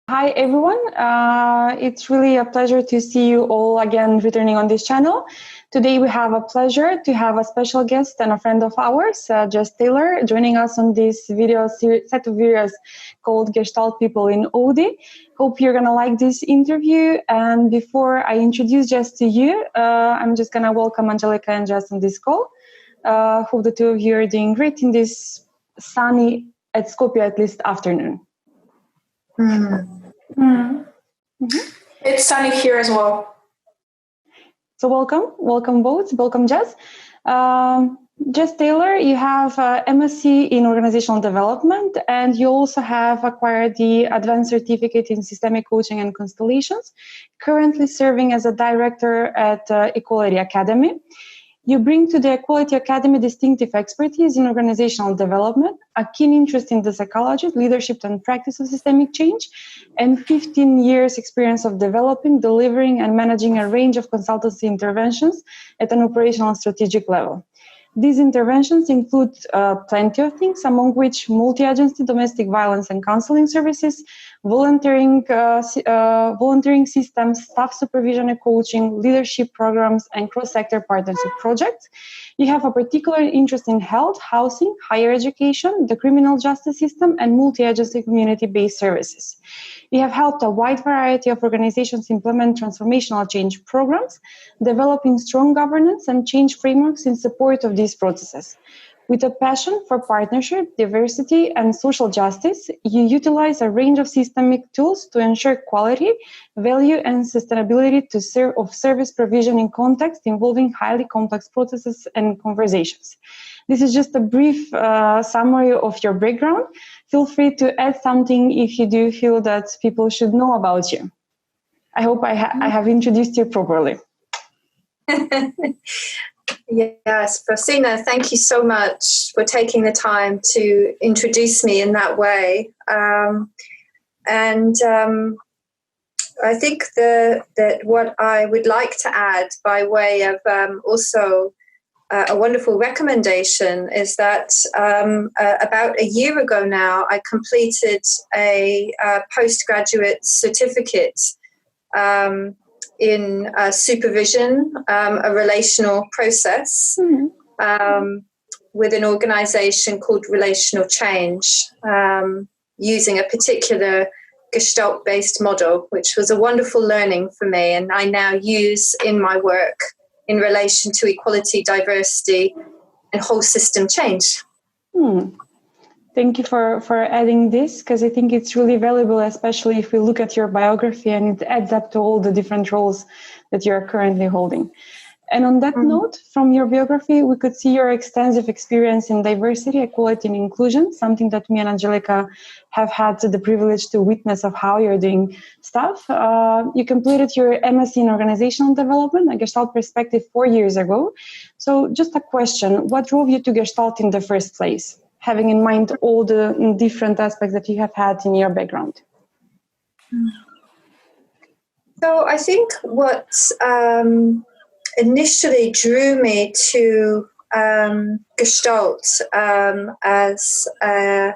Hi, everyone. It's really a pleasure to see you all again returning on this channel. Today, we have a pleasure to have a special guest and a friend of ours, Jess Taylor, joining us on this set of videos called Gestalt People in ODNE. Hope you're going to like this interview. And before I introduce Jess to you, I'm just going to welcome Angelica and Jess on this call. Hope the two of you are doing great in this sunny, at Skopje at least, afternoon. It's sunny here as well. So welcome both, welcome Jess. Jess Taylor, you have MSc in Organizational Development, and you also have acquired the Advanced Certificate in Systemic Coaching and Constellations, currently serving as a director at Equality Academy. You bring to the Equality Academy distinctive expertise in organizational development, a keen interest in the psychology, leadership, and practice of systemic change, and 15 years experience of developing, delivering, and managing a range of consultancy interventions at an operational and strategic level. These interventions include plenty of things, among which multi-agency domestic violence and counselling services, volunteering systems, staff supervision and coaching, leadership programs, and cross-sector partnership projects. You have a particular interest in health, housing, higher education, the criminal justice system, and multi-agency community-based services. You have helped a wide variety of organizations implement transformational change programs, developing strong governance and change frameworks in support of these processes. With a passion for partnership, diversity, and social justice, you utilize a range of systemic tools to ensure quality, value, and sustainability of service provision in context involving highly complex processes and conversations. This is just a brief summary of your background. Feel free to add something if you do feel that people should know about you. I hope I have introduced you properly. Yes, Frosina, thank you so much for taking the time to introduce me in that way. I think that what I would like to add by way of also a wonderful recommendation is that about a year ago now, I completed a postgraduate certificate in supervision, a relational process with an organization called Relational Change, using a particular Gestalt-based model, which was a wonderful learning for me, and I now use in my work in relation to equality, diversity, and whole system change. Thank you for adding this, because I think it's really valuable, especially if we look at your biography and it adds up to all the different roles that you are currently holding. And on that note, from your biography, we could see your extensive experience in diversity, equality, and inclusion, something that me and Angelica have had the privilege to witness of how you're doing stuff. You completed your MSc in Organizational Development, a Gestalt perspective 4 years ago. So just a question, what drove you to Gestalt in the first place, having in mind all the different aspects that you have had in your background? So I think what initially drew me to Gestalt as a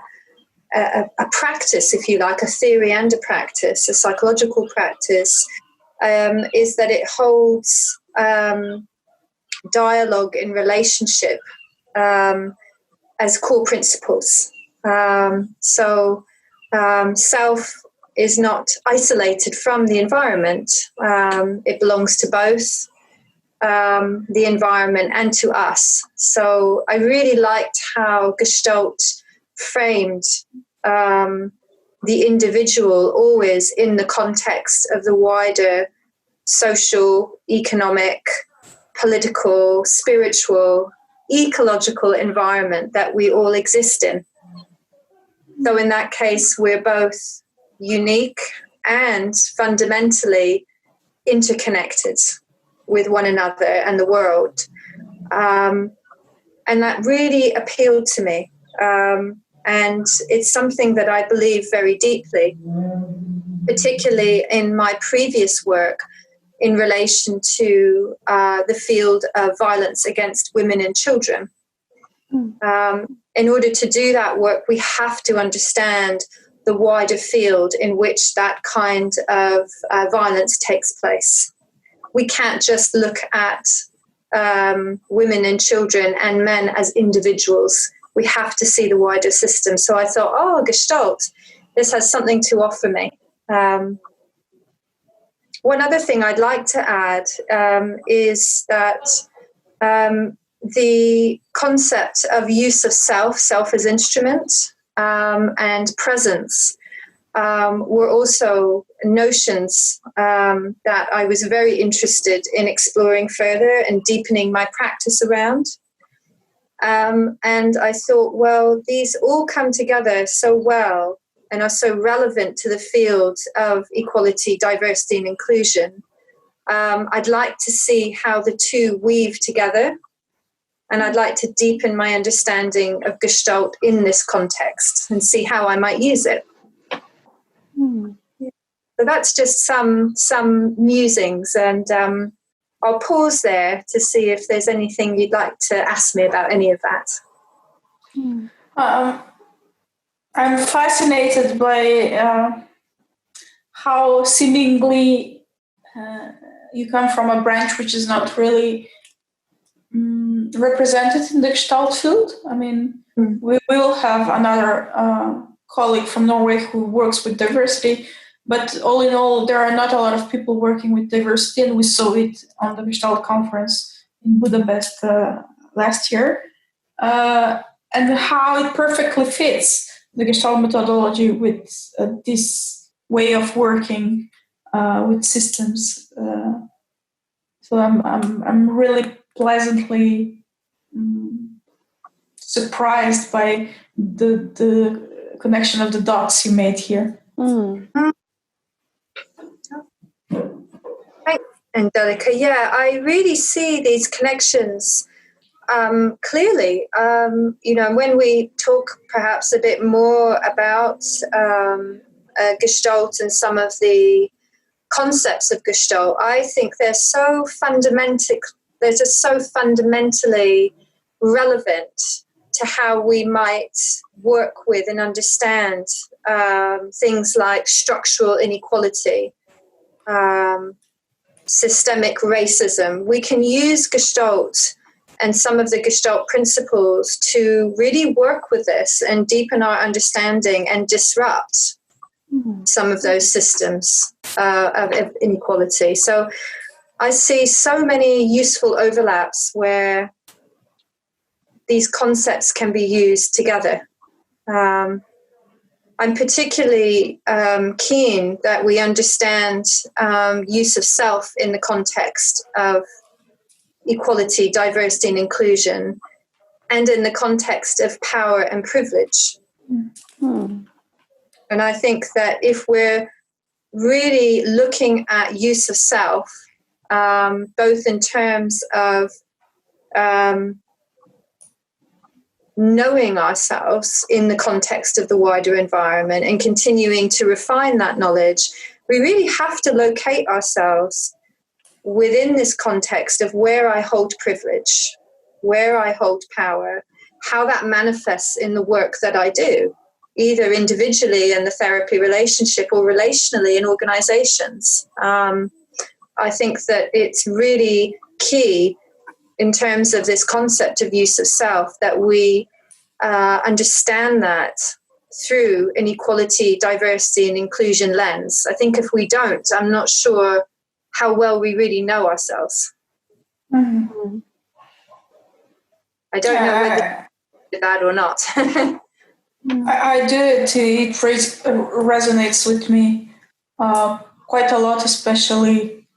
practice, if you like, a theory and a practice, a psychological practice, is that it holds dialogue in relationship as core principles. Self is not isolated from the environment. It belongs to both the environment and to us. So I really liked how Gestalt framed the individual always in the context of the wider social, economic, political, spiritual, ecological environment that we all exist in. So in that case, we're both unique and fundamentally interconnected with one another and the world. And that really appealed to me. And it's something that I believe very deeply, particularly in my previous work in relation to the field of violence against women and children. In order to do that work, we have to understand the wider field in which that kind of violence takes place. We can't just look at women and children and men as individuals. We have to see the wider system. So I thought, Gestalt, this has something to offer me. One other thing I'd like to add is that the concept of use of self as instrument, and presence were also notions that I was very interested in exploring further and deepening my practice around. And I thought, well, these all come together so well and are so relevant to the field of equality, diversity, and inclusion. I'd like to see how the two weave together, and I'd like to deepen my understanding of Gestalt in this context and see how I might use it. So that's just some musings, and I'll pause there to see if there's anything you'd like to ask me about any of that. I'm fascinated by how seemingly you come from a branch which is not really represented in the Gestalt field. I mean, we will have another colleague from Norway who works with diversity, but all in all, there are not a lot of people working with diversity, and we saw it on the Gestalt conference in Budapest last year, and how it perfectly fits the Gestalt methodology with this way of working with systems. So I'm really pleasantly surprised by the connection of the dots you made here. Thanks, Angelica. Yeah, I really see these connections clearly. When we talk perhaps a bit more about Gestalt and some of the concepts of Gestalt, I think they're just so fundamentally relevant to how we might work with and understand things like structural inequality, systemic racism. We can use Gestalt and some of the Gestalt principles to really work with this and deepen our understanding and disrupt some of those systems of inequality. So I see so many useful overlaps where these concepts can be used together. I'm particularly keen that we understand use of self in the context of equality, diversity, and inclusion, and in the context of power and privilege. And I think that if we're really looking at use of self, both in terms of knowing ourselves in the context of the wider environment and continuing to refine that knowledge, we really have to locate ourselves within this context of where I hold privilege, where I hold power, how that manifests in the work that I do, either individually in the therapy relationship or relationally in organizations. I think that it's really key in terms of this concept of use of self that we understand that through an equality, diversity, and inclusion lens. I think if we don't, I'm not sure how well we really know ourselves. I don't know whether you do that or not. I do it. It resonates with me quite a lot, especially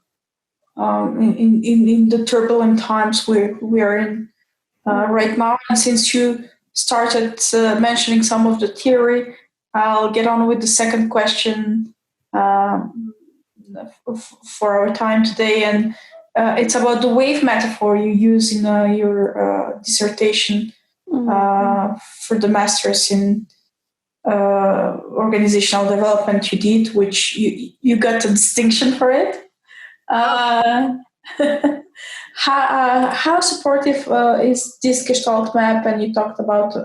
in the turbulent times we are in right now. And since you started mentioning some of the theory, I'll get on with the second question for our time today, and it's about the wave metaphor you use in your dissertation for the master's in organizational development you did, which you got a distinction for it. How supportive is this Gestalt map? And you talked about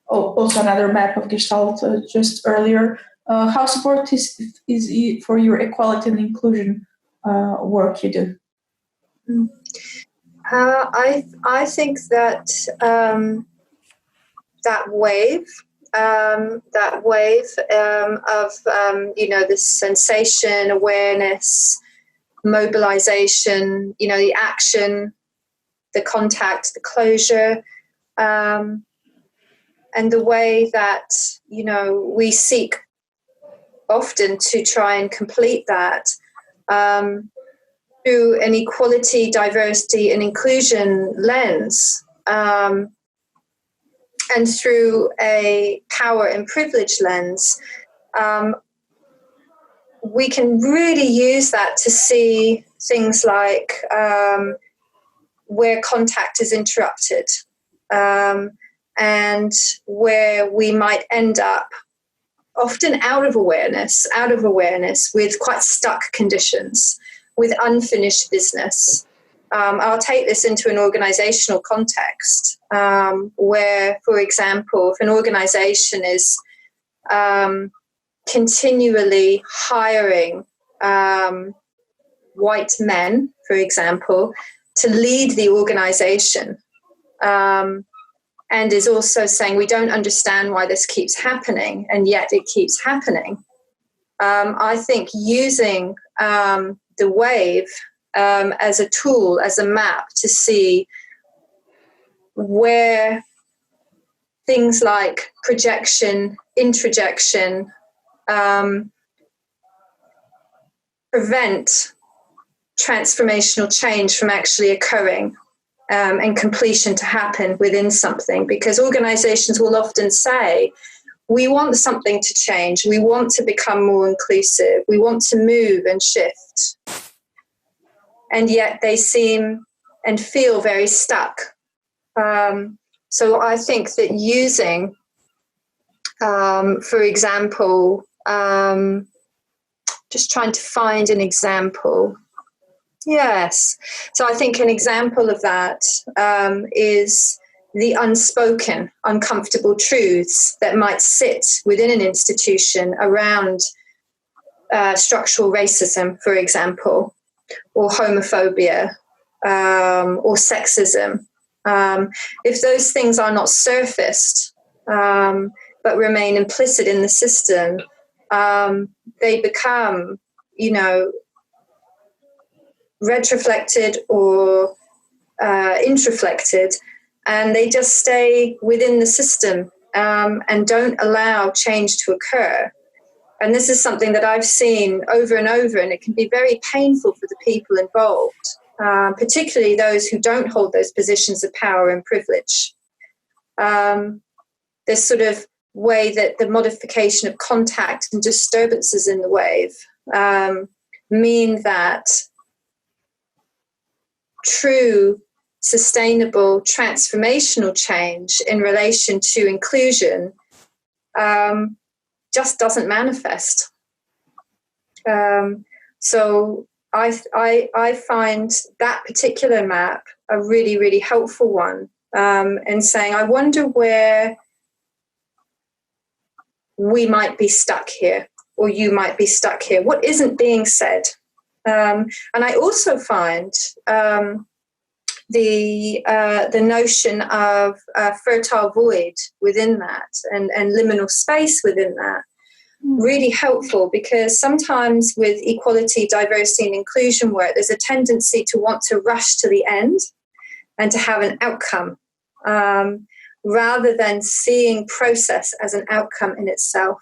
also another map of Gestalt just earlier. How support is for your equality and inclusion work you do? I think that that wave of this sensation, awareness, mobilization, the action, the contact, the closure, and the way that we seek often to try and complete that through an equality, diversity, and inclusion lens, and through a power and privilege lens, we can really use that to see things like where contact is interrupted, and where we might end up often out of awareness with quite stuck conditions, with unfinished business. I'll take this into an organizational context, where, for example, if an organization is continually hiring white men, for example, to lead the organization, and is also saying we don't understand why this keeps happening, and yet it keeps happening. I think using the wave as a tool, as a map to see where things like projection, introjection prevent transformational change from actually occurring, and completion to happen within something, because organizations will often say, we want something to change, we want to become more inclusive, we want to move and shift, and yet they seem and feel very stuck. So I think that using, for example, just trying to find an example. Yes. So I think an example of that is the unspoken, uncomfortable truths that might sit within an institution around structural racism, for example, or homophobia, or sexism. If those things are not surfaced, but remain implicit in the system, they become, retroflected or introflected, and they just stay within the system and don't allow change to occur. And this is something that I've seen over and over, and it can be very painful for the people involved, particularly those who don't hold those positions of power and privilege. This sort of way that the modification of contact and disturbances in the wave mean that true, sustainable, transformational change in relation to inclusion just doesn't manifest. So I find that particular map a really, really helpful one, in saying, I wonder where we might be stuck here, or you might be stuck here. What isn't being said? And I also find the notion of fertile void within that, and liminal space within that, really helpful, because sometimes with equality, diversity, and inclusion work, there's a tendency to want to rush to the end and to have an outcome, rather than seeing process as an outcome in itself.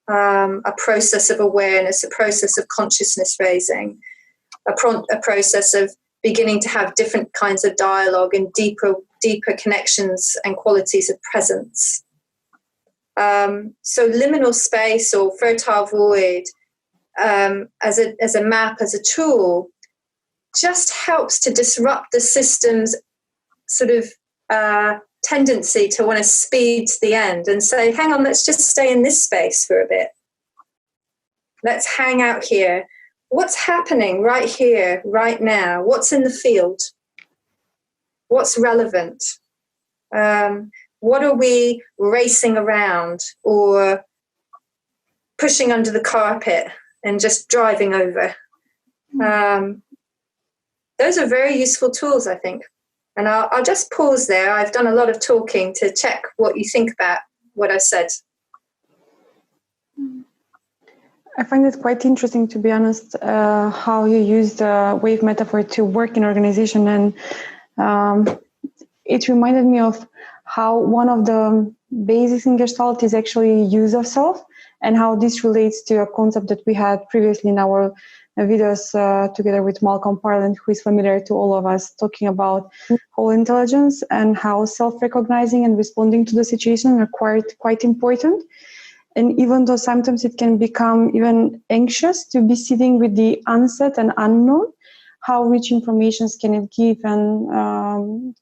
A process of awareness, a process of consciousness raising, a process of beginning to have different kinds of dialogue and deeper connections and qualities of presence. So liminal space or fertile void, as a map, as a tool, just helps to disrupt the system's sort of tendency to want to speed to the end and say, hang on, let's just stay in this space for a bit. Let's hang out here. What's happening right here, right now? What's in the field? What's relevant? What are we racing around or pushing under the carpet and just driving over? Those are very useful tools, I think. And I'll just pause there. I've done a lot of talking to check what you think about what I said. I find it quite interesting, to be honest, how you use the wave metaphor to work in organization. And it reminded me of how one of the basics in Gestalt is actually use of self, and how this relates to a concept that we had previously in our videos together with Malcolm Parland, who is familiar to all of us, talking about whole intelligence and how self-recognizing and responding to the situation are quite important. And even though sometimes it can become even anxious to be sitting with the unset and unknown, how rich informations can it give, and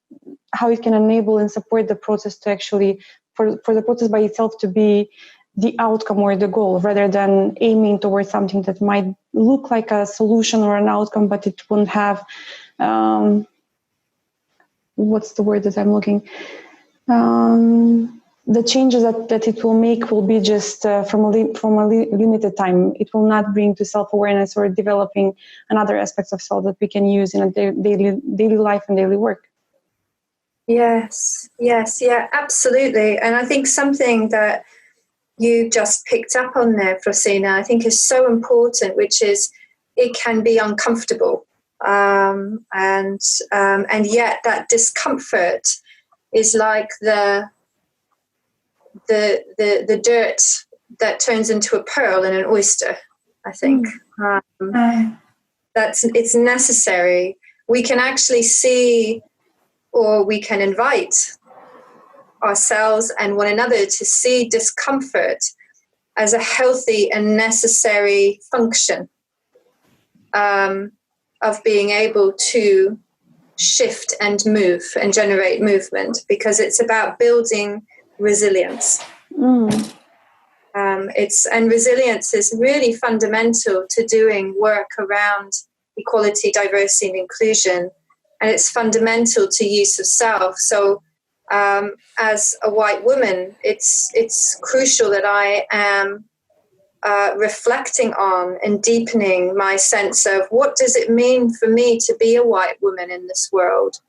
how it can enable and support the process to actually, for the process by itself to be the outcome or the goal, rather than aiming towards something that might look like a solution or an outcome, but it won't have, what's the word that I'm looking? The changes that it will make will be just from a limited time. It will not bring to self-awareness or developing another aspects of self that we can use in a daily life and daily work. Yes, yeah, absolutely. And I think something that you just picked up on there, Frosina, I think is so important, which is it can be uncomfortable. And yet that discomfort is like the dirt that turns into a pearl in an oyster, I think. It's necessary. We can actually see, or we can invite ourselves and one another to see discomfort as a healthy and necessary function of being able to shift and move and generate movement, because it's about building resilience. And resilience is really fundamental to doing work around equality, diversity, and inclusion, and it's fundamental to use of self. So as a white woman, it's crucial that I am reflecting on and deepening my sense of what does it mean for me to be a white woman in this world?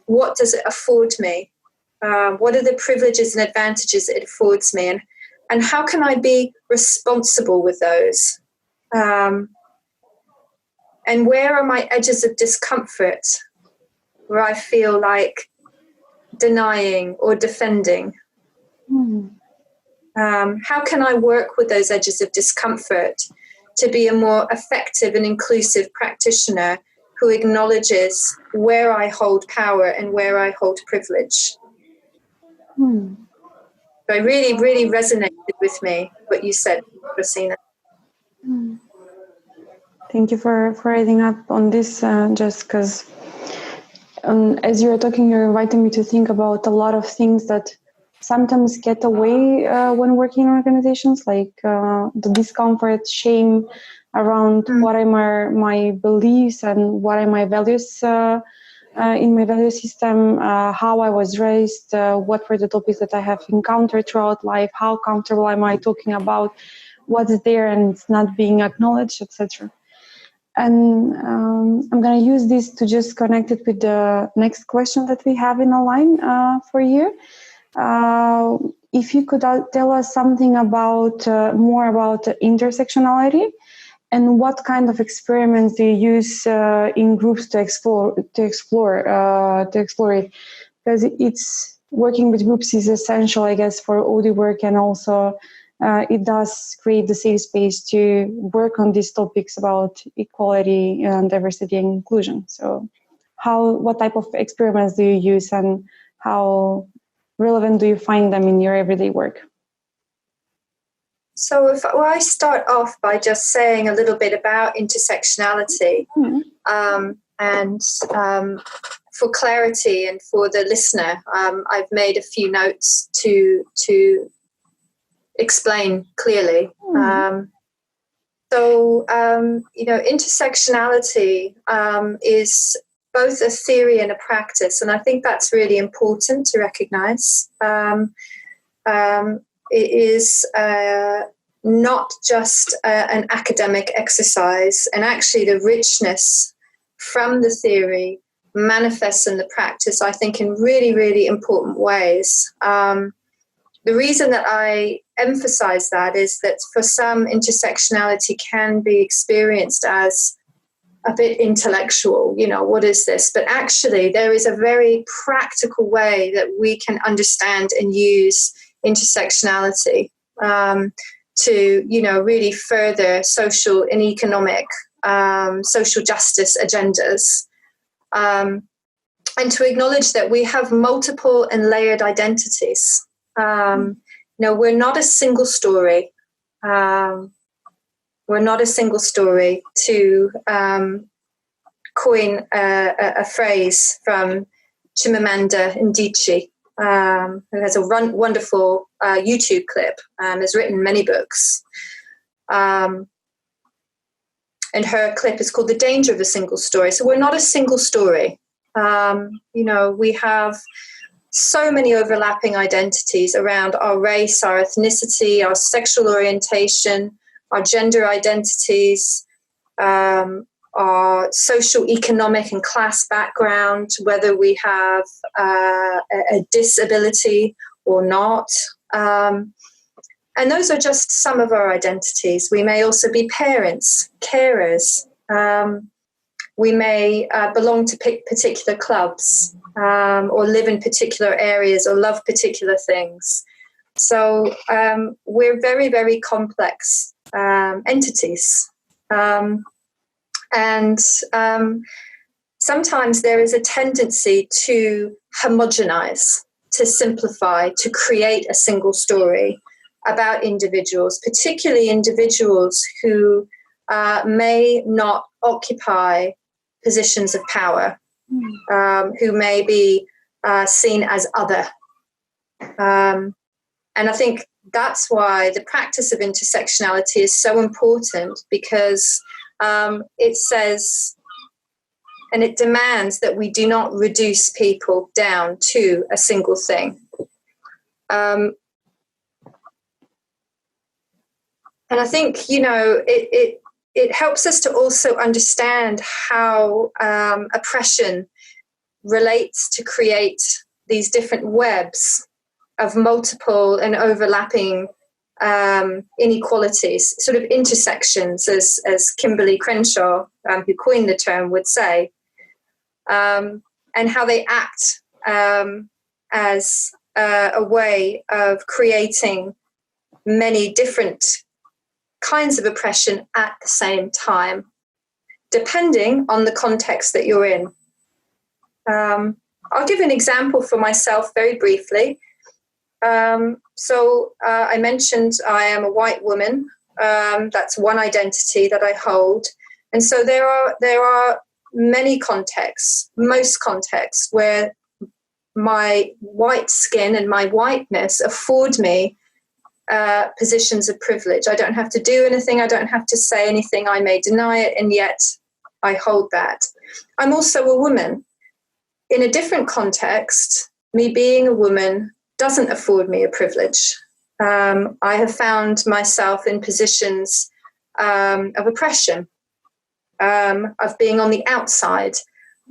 What does it afford me? What are the privileges and advantages it affords me? And how can I be responsible with those? And where are my edges of discomfort where I feel like denying or defending? How can I work with those edges of discomfort to be a more effective and inclusive practitioner who acknowledges where I hold power and where I hold privilege? So it really, really resonated with me, what you said, Rosina. Thank you for adding up on this, just because as you were talking, you're inviting me to think about a lot of things that sometimes get away when working in organizations, like the discomfort, shame around what are my beliefs and what are my values in my value system, how I was raised, what were the topics that I have encountered throughout life, how comfortable am I talking about what's there and it's not being acknowledged, etc. And I'm going to use this to just connect it with the next question that we have in a line for you. If you could tell us something about more about intersectionality, and what kind of experiments do you use in groups to explore it? Because it's working with groups is essential, I guess, for OD work, and also it does create the safe space to work on these topics about equality and diversity and inclusion. So, what type of experiments do you use, and how relevant do you find them in your everyday work? So I start off by just saying a little bit about intersectionality, and for clarity and for the listener, I've made a few notes to explain clearly. Intersectionality is both a theory and a practice, and I think that's really important to recognize. It is not just an academic exercise, and actually the richness from the theory manifests in the practice, I think, in really, really important ways. The reason that I emphasize that is that for some, intersectionality can be experienced as a bit intellectual, what is this? But actually, there is a very practical way that we can understand and use intersectionality to, really further social and economic, social justice agendas. And to acknowledge that we have multiple and layered identities. We're not a single story. We're not a single story, to coin a phrase from Chimamanda Adichie, who has a wonderful YouTube clip, has written many books. And her clip is called The Danger of a Single Story. So we're not a single story. We have so many overlapping identities around our race, our ethnicity, our sexual orientation, our gender identities, our social, economic, and class background, whether we have a disability or not. And those are just some of our identities. We may also be parents, carers. We may belong to particular clubs, or live in particular areas, or love particular things. So we're very, very complex entities. And sometimes there is a tendency to homogenize, to simplify, to create a single story about individuals, particularly individuals who may not occupy positions of power, who may be seen as other. And I think that's why the practice of intersectionality is so important, because it says and it demands that we do not reduce people down to a single thing. And I think, it helps us to also understand how oppression relates to create these different webs of multiple and overlapping inequalities, sort of intersections, as Kimberly Crenshaw, who coined the term, would say, and how they act as a way of creating many different kinds of oppression at the same time, depending on the context that you're in. I'll give an example for myself very briefly. So I mentioned I am a white woman. That's one identity that I hold. And so there are many contexts, most contexts, where my white skin and my whiteness afford me positions of privilege. I don't have to do anything. I don't have to say anything. I may deny it, and yet I hold that. I'm also a woman. In a different context, me being a woman doesn't afford me a privilege. I have found myself in positions of oppression, of being on the outside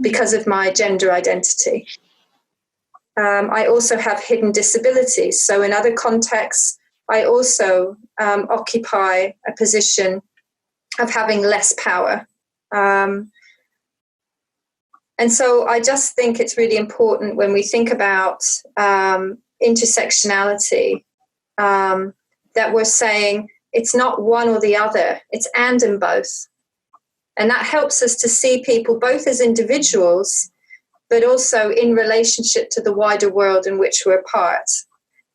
because of my gender identity. I also have hidden disabilities. So in other contexts, I also occupy a position of having less power. And so I just think it's really important when we think about intersectionality, that we're saying it's not one or the other, it's and in both. And that helps us to see people both as individuals, but also in relationship to the wider world in which we're part.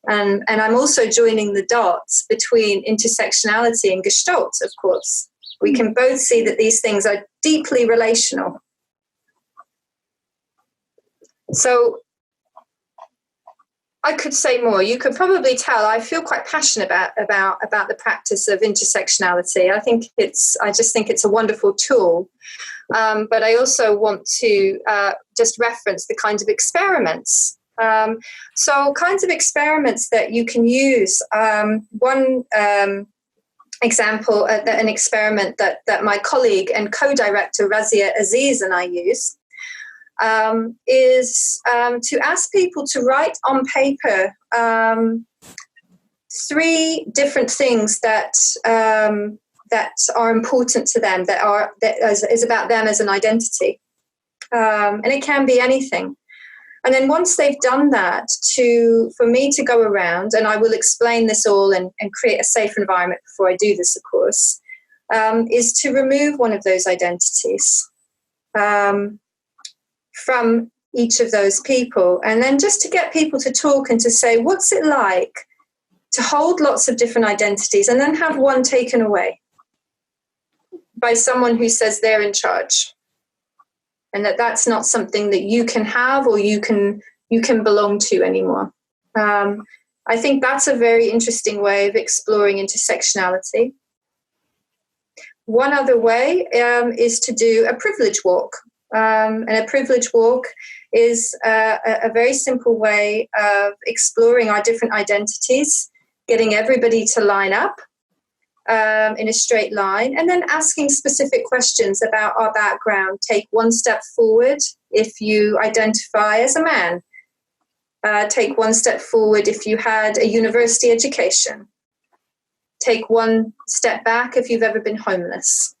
And I'm also joining the dots between intersectionality and Gestalt, of course. We can both see that these things are deeply relational. So I could say more. You could probably tell I feel quite passionate about the practice of intersectionality. I just think it's a wonderful tool. But I also want to just reference the kinds of experiments. So kinds of experiments that you can use. One example, an experiment that my colleague and co-director Razia Aziz and I use, is to ask people to write on paper 3 different things that are important to them, that is about them as an identity, and it can be anything. And then once they've done that, for me to go around, and I will explain this all and create a safe environment before I do this, of course, is to remove one of those identities from each of those people, and then just to get people to talk and to say, what's it like to hold lots of different identities and then have one taken away by someone who says they're in charge, and that's not something that you can have or you can belong to anymore. I think that's a very interesting way of exploring intersectionality. One other way is to do a privilege walk. And a privilege walk is a very simple way of exploring our different identities, getting everybody to line up in a straight line, and then asking specific questions about our background. Take one step forward if you identify as a man. Take one step forward if you had a university education. Take one step back if you've ever been homeless.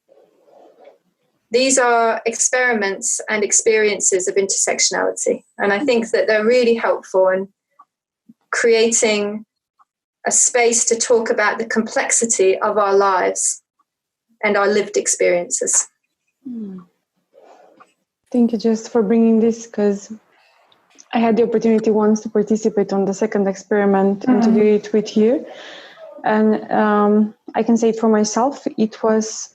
These are experiments and experiences of intersectionality. And I think that they're really helpful in creating a space to talk about the complexity of our lives and our lived experiences. Thank you, Jess, for bringing this, because I had the opportunity once to participate on the second experiment and to do it with you. And I can say it for myself, it was...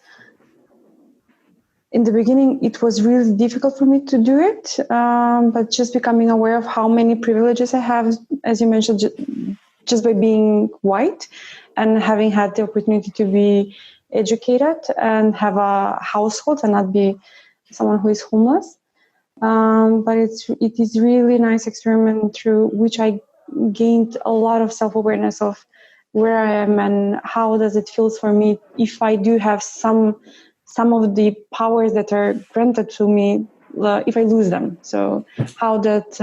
In the beginning, it was really difficult for me to do it, but just becoming aware of how many privileges I have, as you mentioned, just by being white and having had the opportunity to be educated and have a household and not be someone who is homeless. But it is really nice experiment through which I gained a lot of self-awareness of where I am and how does it feel for me if I do have some of the powers that are granted to me, if I lose them. So how that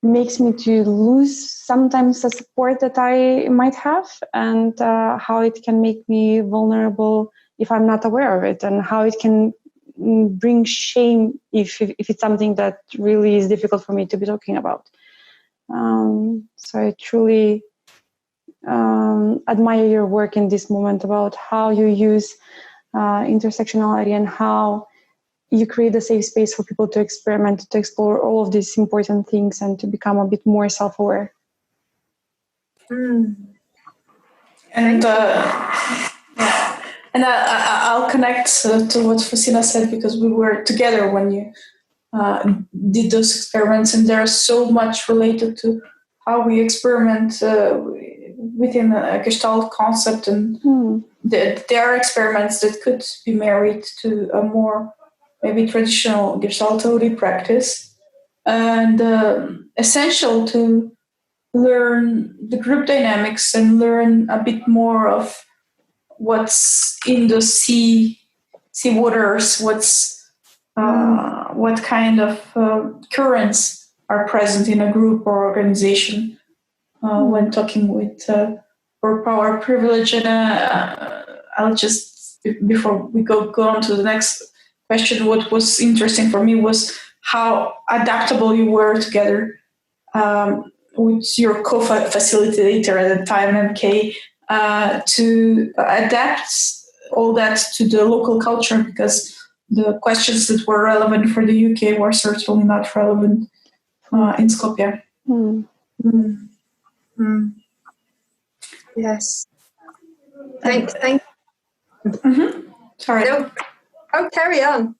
makes me to lose sometimes the support that I might have, and how it can make me vulnerable if I'm not aware of it, and how it can bring shame if it's something that really is difficult for me to be talking about. So I truly admire your work in this moment about how you use intersectionality and how you create a safe space for people to experiment, to explore all of these important things and to become a bit more self-aware. And I'll connect to what Fasina said, because we were together when you did those experiments, and there's so much related to how we experiment within a Gestalt concept, and there are experiments that could be married to a more maybe traditional Gestalt OD practice, and essential to learn the group dynamics and learn a bit more of what's in the sea waters, what kind of currents are present in a group or organization when talking with or power privilege. And I'll just, before we go on to the next question, what was interesting for me was how adaptable you were together with your co-facilitator at the time, MK, to adapt all that to the local culture, because the questions that were relevant for the UK were certainly not relevant in Skopje. Yes. Thank. Sorry. No. Oh, carry on.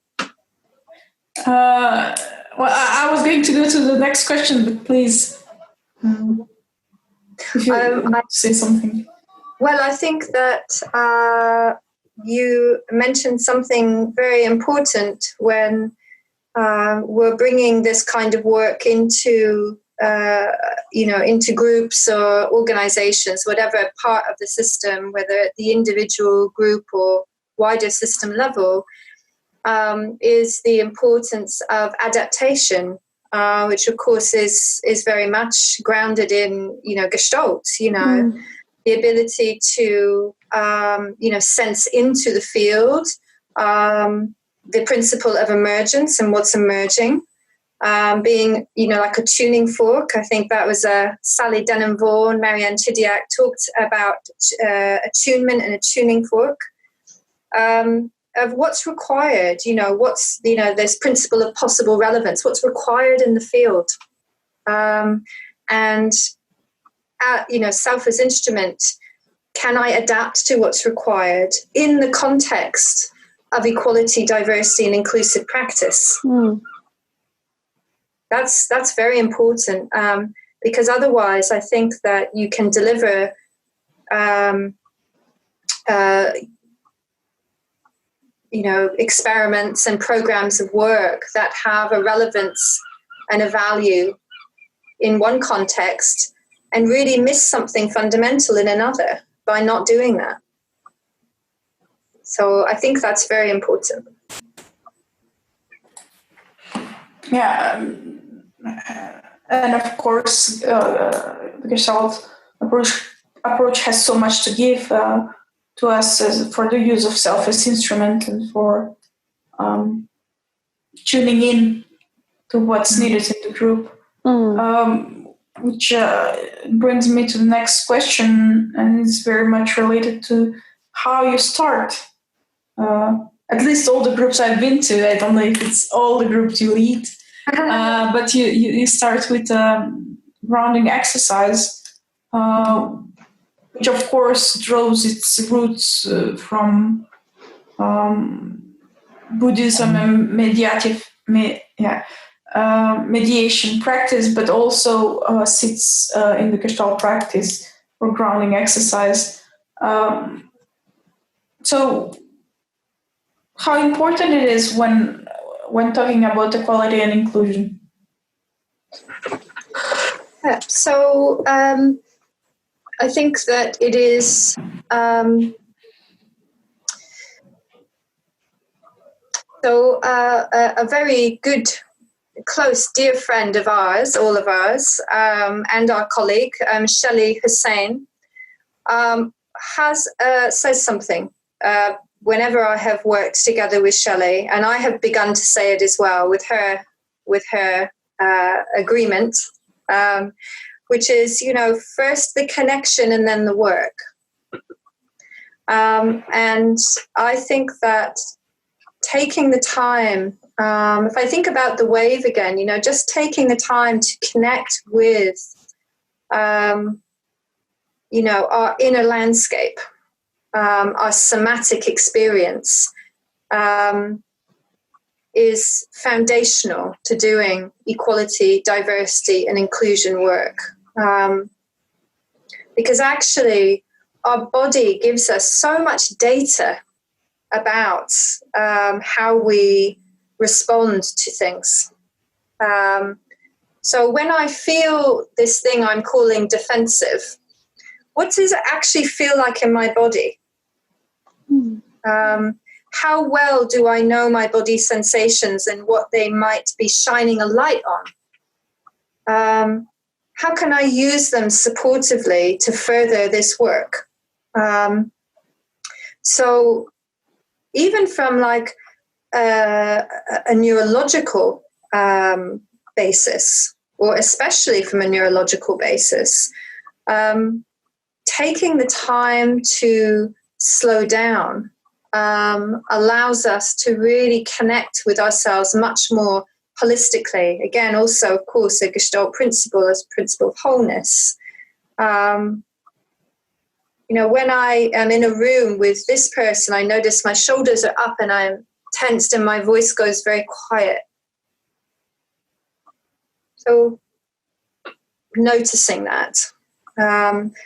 Well, I was going to go to the next question, but please, if you say something. Well, I think that you mentioned something very important when we're bringing this kind of work into, into groups or organizations, whatever part of the system, whether at the individual, group, or wider system level, is the importance of adaptation, which of course is very much grounded in, Gestalt, the ability to, sense into the field, the principle of emergence and what's emerging, being, like a tuning fork. I think that was Sally Denham-Vaughan, Marianne Chidiac talked about attunement and a tuning fork. Of what's required, what's, this principle of possible relevance, what's required in the field. And, self as instrument, can I adapt to what's required in the context of equality, diversity, and inclusive practice? That's very important, because otherwise I think that you can deliver experiments and programs of work that have a relevance and a value in one context and really miss something fundamental in another by not doing that. So I think that's very important. Yeah, and of course, the Gestalt approach has so much to give to us for the use of self as instrument and for tuning in to what's needed in the group. Which brings me to the next question, and it's very much related to how you start. At least all the groups I've been to, I don't know if it's all the groups you lead, but you start with a grounding exercise, which of course draws its roots from Buddhism and mediation practice, but also sits in the Gestalt practice for grounding exercise. So how important it is when talking about equality and inclusion? So I think that it is a very good, close, dear friend of ours, all of ours, and our colleague, Shelley Hussain, says something whenever I have worked together with Shelley, and I have begun to say it as well with her agreement, which is, first the connection and then the work. And I think that taking the time, if I think about the wave again, just taking the time to connect with, our inner landscape, our somatic experience, is foundational to doing equality, diversity, and inclusion work. Because actually, our body gives us so much data about how we respond to things. So when I feel this thing I'm calling defensive, what does it actually feel like in my body? How well do I know my body sensations and what they might be shining a light on? How can I use them supportively to further this work? So even from like a neurological basis, or especially from a neurological basis, taking the time to slow down allows us to really connect with ourselves much more holistically. Again, also, of course, a Gestalt principle as principle of wholeness. When I am in a room with this person, I notice my shoulders are up and I'm tensed and my voice goes very quiet. So noticing that.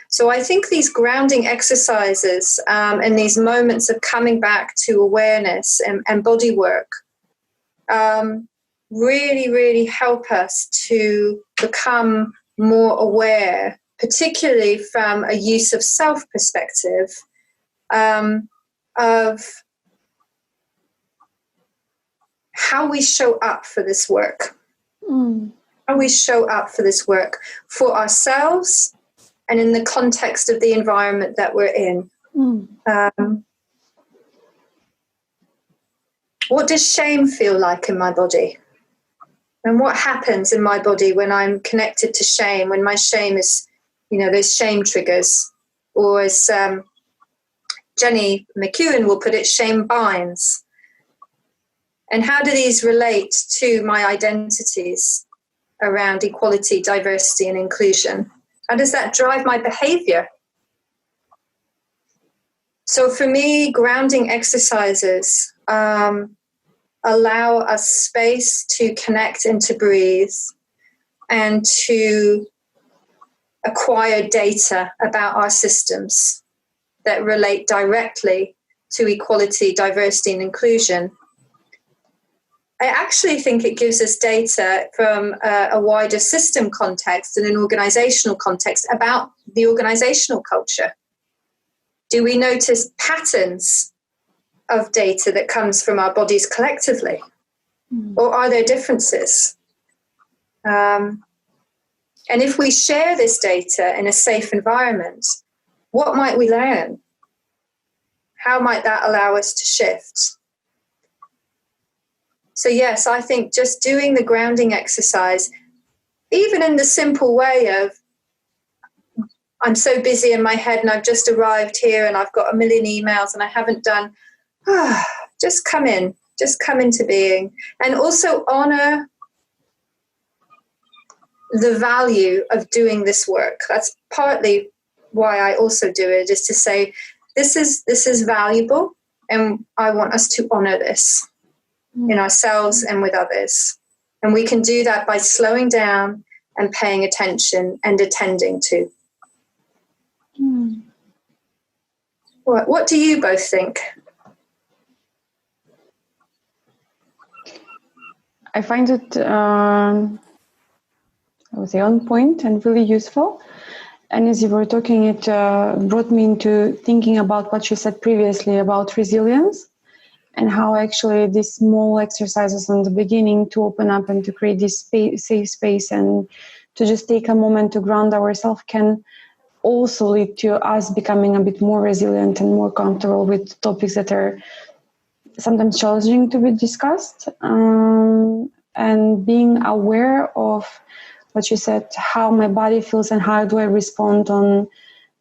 So I think these grounding exercises and these moments of coming back to awareness and body work really, really help us to become more aware, particularly from a use of self perspective, of how we show up for this work. How we show up for this work for ourselves and in the context of the environment that we're in. What does shame feel like in my body? And what happens in my body when I'm connected to shame, when my shame is, those shame triggers, or as Jenny McEwen will put it, shame binds. And how do these relate to my identities around equality, diversity, and inclusion? How does that drive my behavior? So for me, grounding exercises allow us space to connect and to breathe and to acquire data about our systems that relate directly to equality, diversity, and inclusion. I actually think it gives us data from a wider system context and an organizational context about the organizational culture. Do we notice patterns of data that comes from our bodies collectively? Or are there differences? And if we share this data in a safe environment, what might we learn? How might that allow us to shift? So yes, I think just doing the grounding exercise, even in the simple way of, I'm so busy in my head and I've just arrived here and I've got a million emails and I haven't done, just come into being. And also honor the value of doing this work. That's partly why I also do it, is to say, this is valuable and I want us to honor this in ourselves and with others. And we can do that by slowing down and paying attention and attending to. What do you both think? I find it, I would say, on point and really useful. And as you were talking, it brought me into thinking about what you said previously about resilience, and how actually these small exercises in the beginning to open up and to create this safe space and to just take a moment to ground ourselves can also lead to us becoming a bit more resilient and more comfortable with topics that are sometimes challenging to be discussed, and being aware of what you said, how my body feels and how do I respond on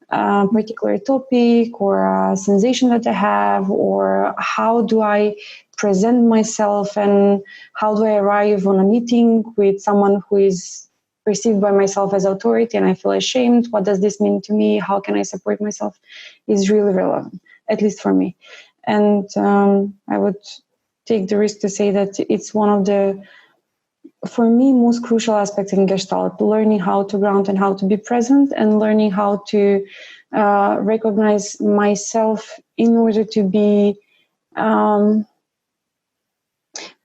a particular topic or a sensation that I have, or how do I present myself and how do I arrive on a meeting with someone who is perceived by myself as authority and I feel ashamed. What does this mean to me? How can I support myself? Is really relevant, at least for me. And I would take the risk to say that it's one of the, for me, most crucial aspects in Gestalt, learning how to ground and how to be present, and learning how to recognize myself in order to be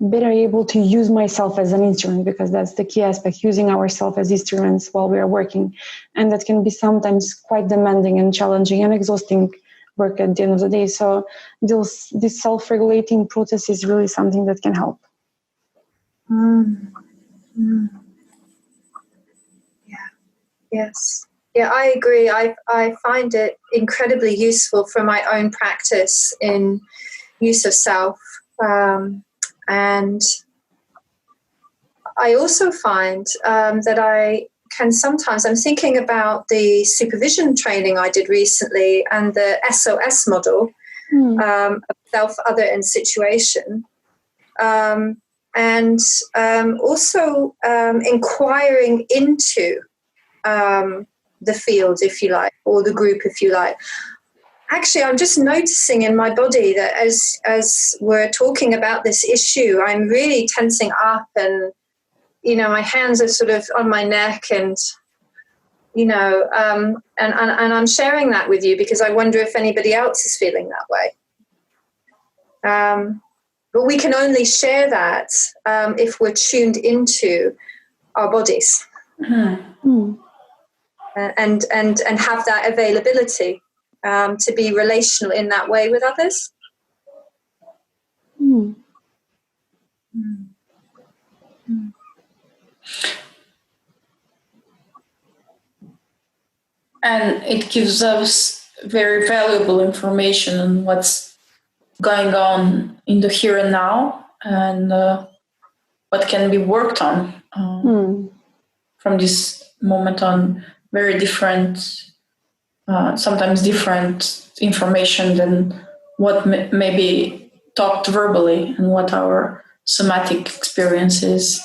better able to use myself as an instrument, because that's the key aspect, using ourselves as instruments while we are working. And that can be sometimes quite demanding and challenging and exhausting work at the end of the day. So this self-regulating process is really something that can help. Yes. Yeah, I agree. I find it incredibly useful for my own practice in use of self. And I also find that I can sometimes, I'm thinking about the supervision training I did recently and the SOS model of self, other, and situation. And also inquiring into the field, if you like, or the group, if you like. Actually, I'm just noticing in my body that as we're talking about this issue, I'm really tensing up and my hands are sort of on my neck, and and I'm sharing that with you because I wonder if anybody else is feeling that way. But we can only share that if we're tuned into our bodies, and have that availability to be relational in that way with others. And it gives us very valuable information on what's going on in the here and now, and what can be worked on from this moment on. Very different, sometimes different information than what may be talked verbally and what our somatic experience is.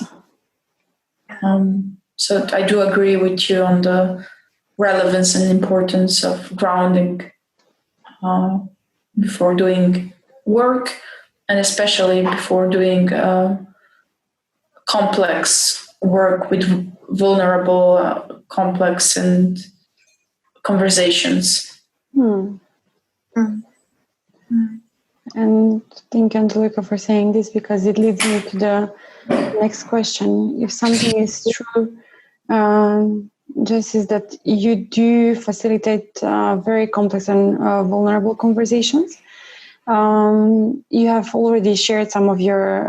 So I do agree with you on the relevance and importance of grounding before doing work, and especially before doing complex work with vulnerable, complex and conversations. And thank you, Angelica, for saying this, because it leads me to the next question. If something is true, Jess, is that you do facilitate very complex and vulnerable conversations. You have already shared some of your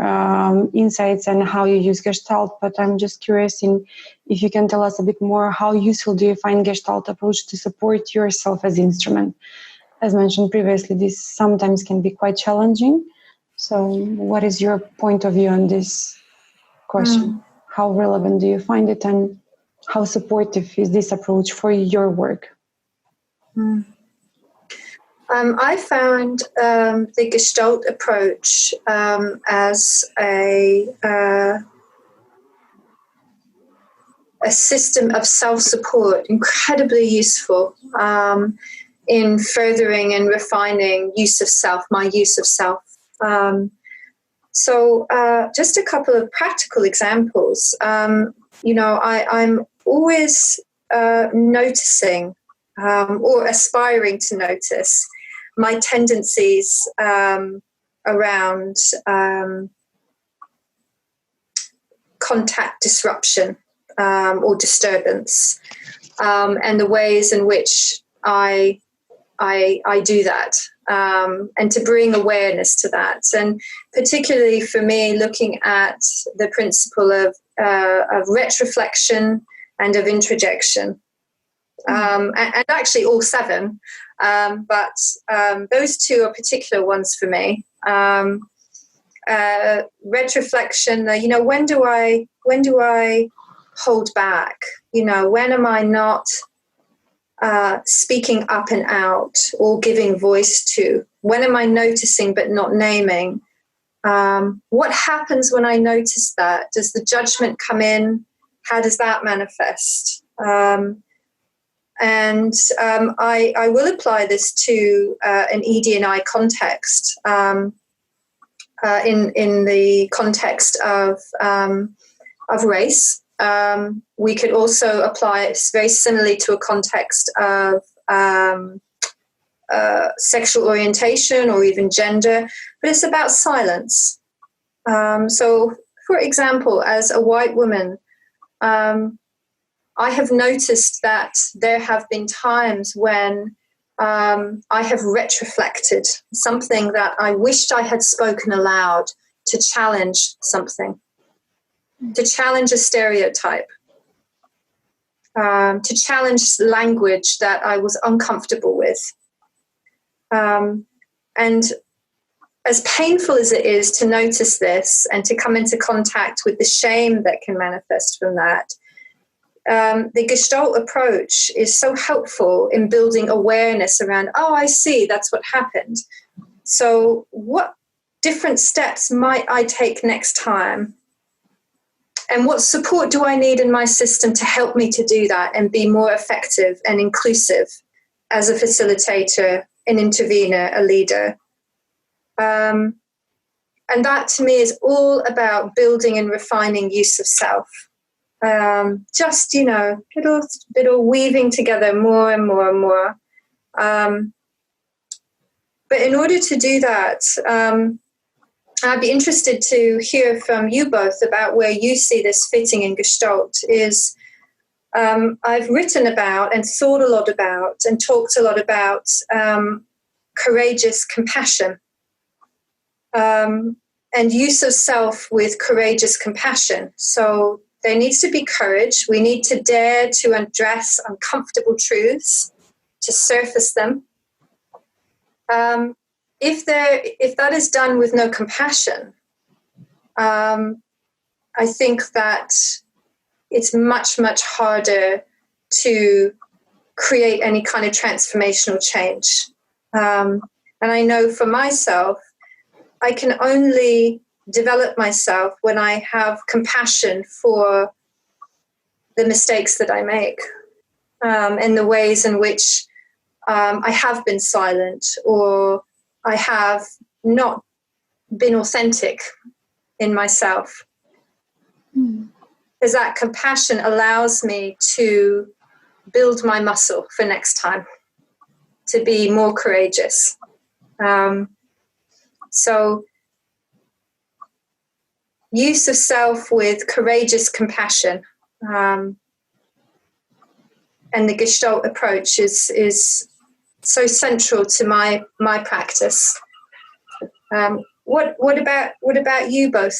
insights and how you use Gestalt, but I'm just curious if you can tell us a bit more, how useful do you find Gestalt approach to support yourself as instrument? As mentioned previously, this sometimes can be quite challenging. So what is your point of view on this question? How relevant do you find it, and how supportive is this approach for your work? I found the Gestalt approach as a system of self-support incredibly useful in furthering and refining use of self, my use of self. So just a couple of practical examples. I'm always noticing or aspiring to notice my tendencies around contact disruption or disturbance, and the ways in which I do that, and to bring awareness to that. And particularly for me, looking at the principle of retroflexion and of introjection, and actually all seven, but those two are particular ones for me. Retroflexion, when do I hold back? When am I not speaking up and out or giving voice to? When am I noticing but not naming? What happens when I notice that? Does the judgment come in? How does that manifest? And I will apply this to an ED&I context, in the context of race. We could also apply it very similarly to a context of sexual orientation or even gender, but it's about silence. So, for example, as a white woman, I have noticed that there have been times when I have retroflected something that I wished I had spoken aloud to challenge something, to challenge a stereotype, to challenge language that I was uncomfortable with. And as painful as it is to notice this and to come into contact with the shame that can manifest from that, the Gestalt approach is so helpful in building awareness around, oh, I see, that's what happened. So what different steps might I take next time? And what support do I need in my system to help me to do that and be more effective and inclusive as a facilitator, an intervener, a leader? And And that to me is all about building and refining use of self. Just, little weaving together more and more and more. But in order to do that, I'd be interested to hear from you both about where you see this fitting in Gestalt. I've written about and thought a lot about and talked a lot about courageous compassion and use of self with courageous compassion. So there needs to be courage. We need to dare to address uncomfortable truths, to surface them. If that is done with no compassion, I think that it's much, much harder to create any kind of transformational change. And I know for myself, I can only develop myself when I have compassion for the mistakes that I make and the ways in which I have been silent or I have not been authentic in myself. Because that compassion allows me to build my muscle for next time, to be more courageous. So use of self with courageous compassion. And the Gestalt approach is so central to my practice. What about you both?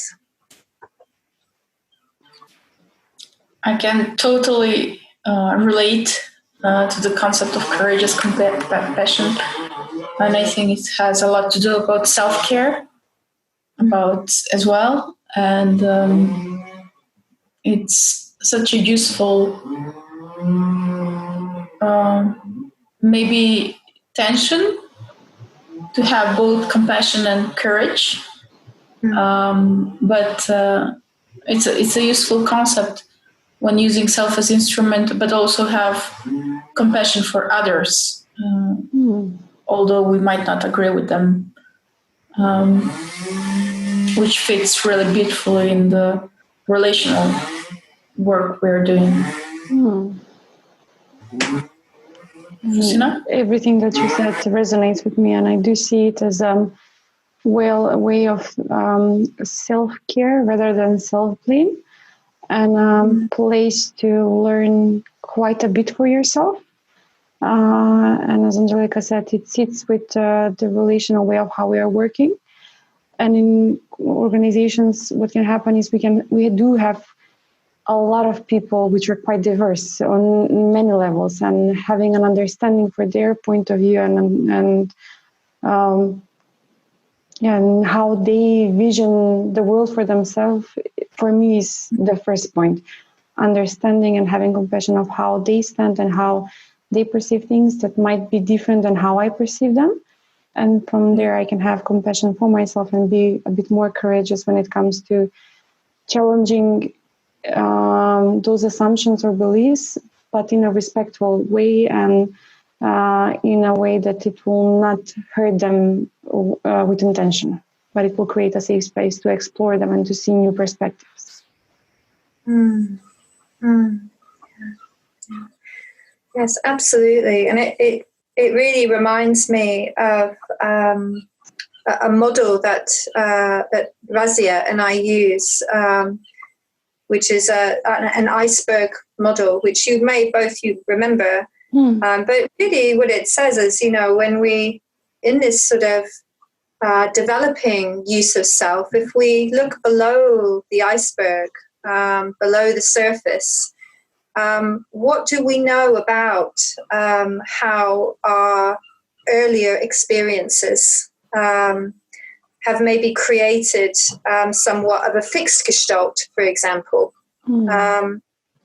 I can totally relate to the concept of courageous compassion, and I think it has a lot to do about self-care, as well, and it's such a useful maybe tension to have both compassion and courage, but it's a useful concept when using self as instrument, but also have compassion for others, although we might not agree with them, which fits really beautifully in the relational work we're doing. Justina? Everything that you said resonates with me, and I do see it as a way of self-care rather than self-blame, and place to learn quite a bit for yourself. And as Angelica said, it sits with the relational way of how we are working. And in organizations, what can happen is we do have a lot of people which are quite diverse on many levels, and having an understanding for their point of view and how they vision the world for themselves, for me, is the first point. Understanding and having compassion of how they stand and how they perceive things that might be different than how I perceive them. And from there, I can have compassion for myself and be a bit more courageous when it comes to challenging those assumptions or beliefs, but in a respectful way and in a way that it will not hurt them with intention, but it will create a safe space to explore them and to see new perspectives. Yes, absolutely. And it really reminds me of a model that Razia and I use, which is an iceberg model, which you remember. But really what it says is, when we, in this sort of developing use of self, if we look below the iceberg, below the surface, what do we know about how our earlier experiences have maybe created somewhat of a fixed gestalt, for example?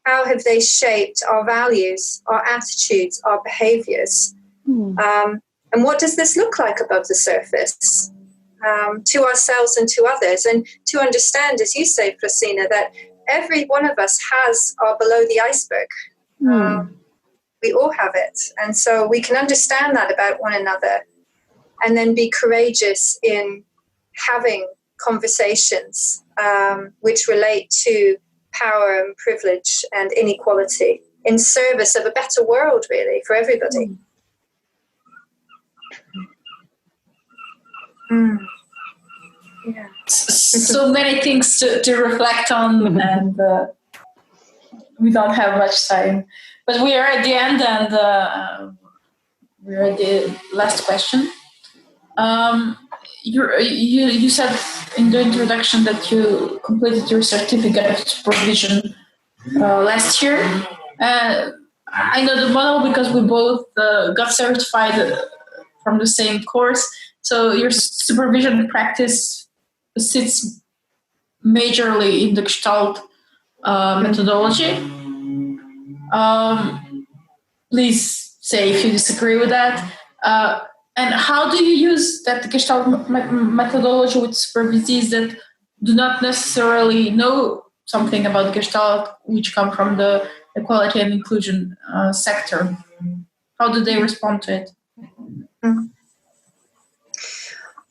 How have they shaped our values, our attitudes, our behaviors? And what does this look like above the surface to ourselves and to others? And to understand, as you say, Francina, that every one of us has our below the iceberg. We all have it. And so we can understand that about one another and then be courageous in having conversations which relate to power and privilege and inequality in service of a better world, really, for everybody. Yeah. So many things to reflect on, and we don't have much time. But we are at the end, and we're at the last question. You said in the introduction that you completed your certificate of supervision last year. I know the model because we both got certified from the same course. So your supervision practice sits majorly in the Gestalt methodology. Please say if you disagree with that. And how do you use that Gestalt methodology with supervisees that do not necessarily know something about Gestalt, which come from the equality and inclusion sector? How do they respond to it?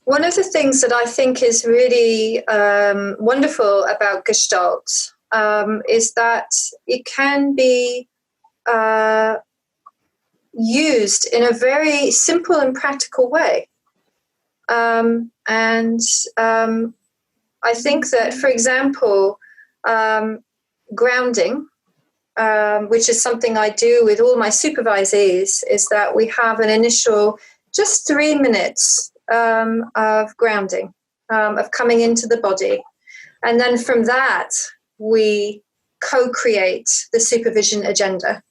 One of the things that I think is really wonderful about Gestalt is that it can be used in a very simple and practical way. And I think that, for example, grounding, which is something I do with all my supervisees, is that we have an initial just 3 minutes of grounding, of coming into the body. And then from that, we co-create the supervision agenda.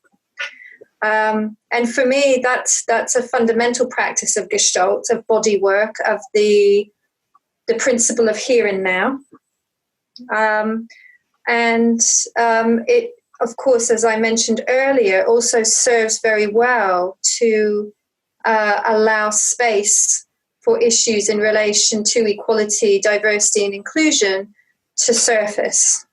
And for me, that's a fundamental practice of Gestalt, of body work, of the principle of here and now. It, of course, as I mentioned earlier, also serves very well to allow space for issues in relation to equality, diversity, and inclusion to surface.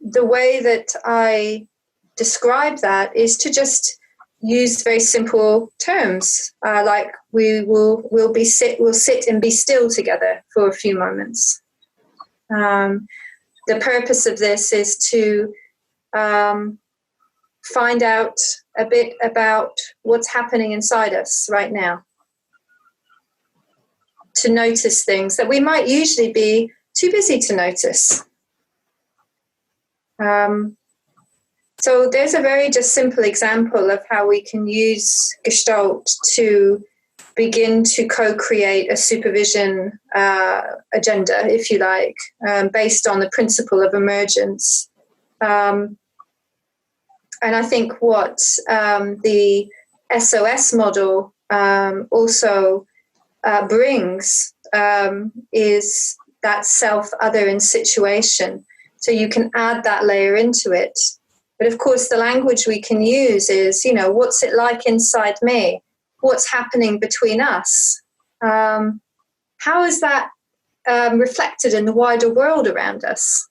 The way that I describe that is to just use very simple terms, like we'll sit and be still together for a few moments. The purpose of this is to find out a bit about what's happening inside us right now, to notice things that we might usually be too busy to notice. So there's a very just simple example of how we can use Gestalt to begin to co-create a supervision agenda, if you like, based on the principle of emergence. And I think what the SOS model also brings is that self-othering situation. So you can add that layer into it. But of course, the language we can use is, what's it like inside me? What's happening between us? How is that reflected in the wider world around us?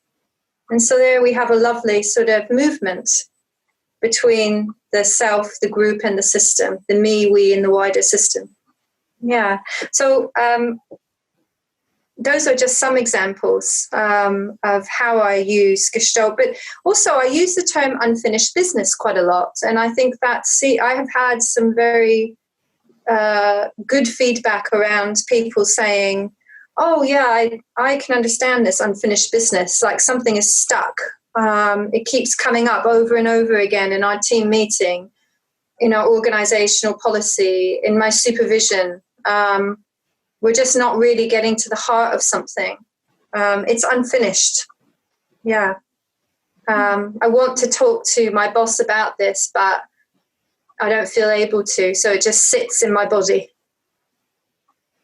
And so there we have a lovely sort of movement between the self, the group, and the system, the me, we, and the wider system. Yeah. So those are just some examples of how I use Gestalt, but also I use the term unfinished business quite a lot. And I think that, I have had some very good feedback around people saying, oh yeah, I can understand this unfinished business, like something is stuck. It keeps coming up over and over again in our team meeting, in our organizational policy, in my supervision. We're just not really getting to the heart of something. It's unfinished. Yeah. I want to talk to my boss about this, but I don't feel able to. So it just sits in my body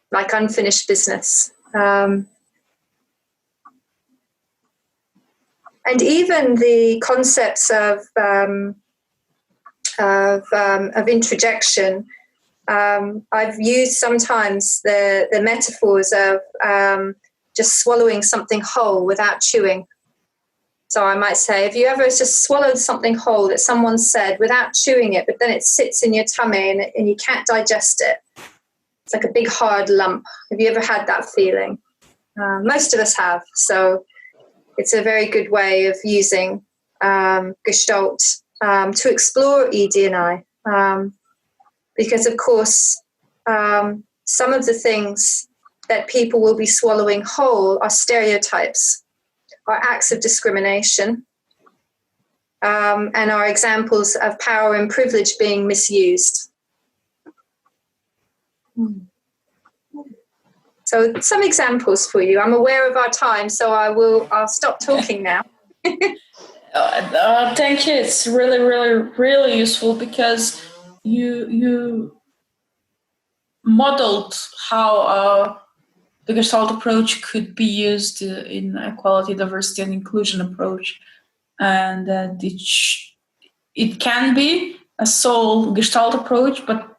like unfinished business. And even the concepts of introjection, I've used sometimes the metaphors of just swallowing something whole without chewing. So I might say, have you ever just swallowed something whole that someone said without chewing it, but then it sits in your tummy and you can't digest it? It's like a big hard lump. Have you ever had that feeling? Most of us have. So it's a very good way of using Gestalt to explore ED&I. Because, of course, some of the things that people will be swallowing whole are stereotypes, are acts of discrimination, and are examples of power and privilege being misused. So some examples for you. I'm aware of our time, so I'll stop talking now. Thank you. It's really, really, really useful because you modeled how the Gestalt approach could be used in equality, diversity, and inclusion approach, and that it can be a sole Gestalt approach, but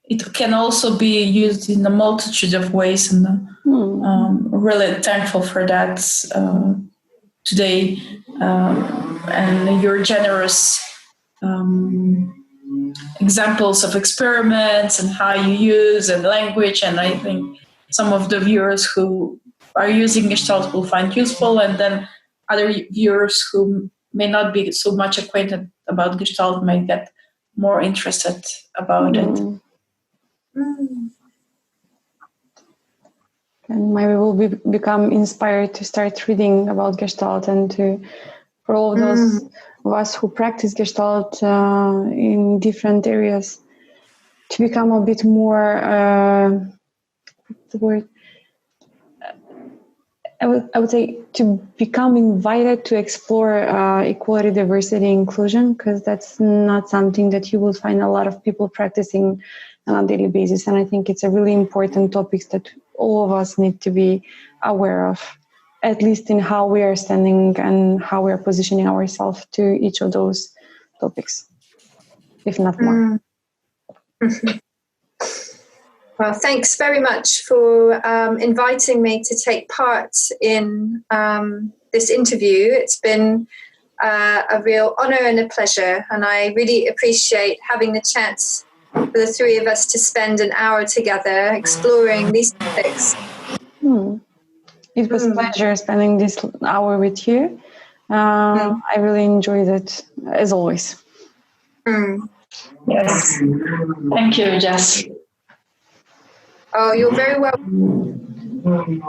it can also be used in a multitude of ways, and really thankful for that today, and your generous examples of experiments and how you use and language, and I think some of the viewers who are using Gestalt will find useful, and then other viewers who may not be so much acquainted about Gestalt may get more interested about it. And maybe we'll become inspired to start reading about Gestalt, and for all of those of us who practice Gestalt in different areas, to become a bit more, what's the word? I would say to become invited to explore equality, diversity, inclusion, because that's not something that you will find a lot of people practicing on a daily basis. And I think it's a really important topic that all of us need to be aware of, at least in how we are standing and how we are positioning ourselves to each of those topics, if not more. Well, thanks very much for inviting me to take part in this interview. It's been a real honor and a pleasure, and I really appreciate having the chance for the three of us to spend an hour together exploring these topics. It was a pleasure spending this hour with you. I really enjoyed it, as always. Yes. Thank you, Jess. Oh, you're very welcome.